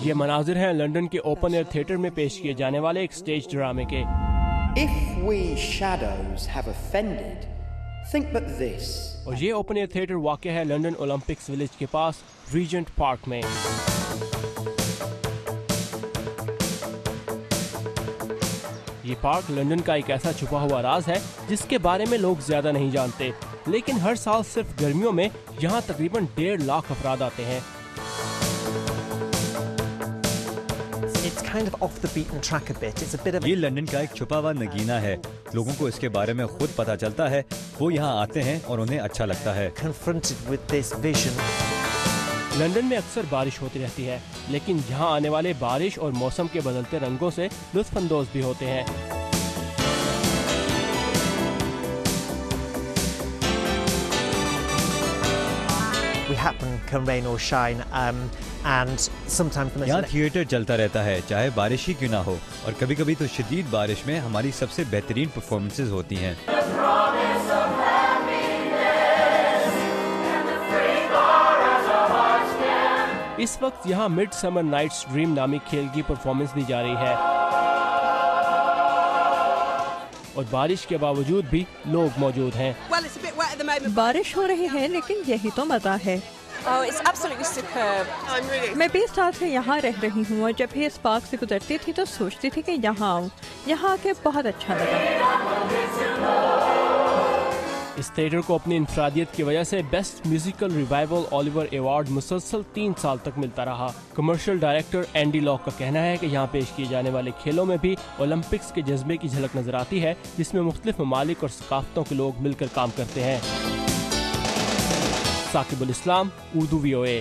ये मनाजिर हैं लंदन के ओपन एयर थिएटर में पेश किए जाने वाले एक स्टेज ड्रामे के। If we shadows have offended, think but this. और ये ओपन एयर थिएटर वाक़ है लंदन ओलंपिक्स विलेज के पास रीजेंट पार्क में। ये पार्क लंदन का एक ऐसा छुपा हुआ राज है जिसके बारे में लोग ज्यादा नहीं जानते, लेकिन हर साल सिर्फ गर्मियों में यहाँ तकरीबन 1.5 लाख अफराद आते हैं। ये लंदन का एक छुपा हुआ नगीना है। लोगों को इसके बारे में खुद पता चलता है, वो यहाँ आते हैं और उन्हें अच्छा लगता है। लंदन में अक्सर बारिश होती रहती है, लेकिन यहाँ आने वाले बारिश और मौसम के बदलते रंगों से लुत्फानंदोज भी होते हैं। यहाँ थिएटर चलता रहता है, चाहे बारिश ही क्यों ना हो, और कभी कभी तो शदीद बारिश में हमारी सबसे बेहतरीन परफॉर्मेंसेज होती हैं। इस वक्त यहाँ मिड समर नाइट्स ड्रीम नामी खेल की परफॉर्मेंस दी जा रही है और बारिश के बावजूद भी लोग मौजूद हैं। बारिश हो रही है, लेकिन यही तो मजा है। मैं 20 साल से यहाँ रह रही हूँ और जब भी इस पार्क से गुजरती थी तो सोचती थी कि यहाँ आऊँ। यहाँ आके बहुत अच्छा लगा। इस थिएटर को अपनी इंफरादियत की वजह से best musical revival Oliver award मुसलसल 3 साल तक मिलता रहा। कमर्शियल डायरेक्टर एंडी लॉक का कहना है कि यहाँ पेश किए जाने वाले खेलों में भी ओलंपिक्स के जज्बे की झलक नजर आती है, जिसमें मुख्तलिफ ममालिक और सकाफतों के लोग मिलकर काम करते हैं। साकिबुल इस्लाम, उर्दू VOA।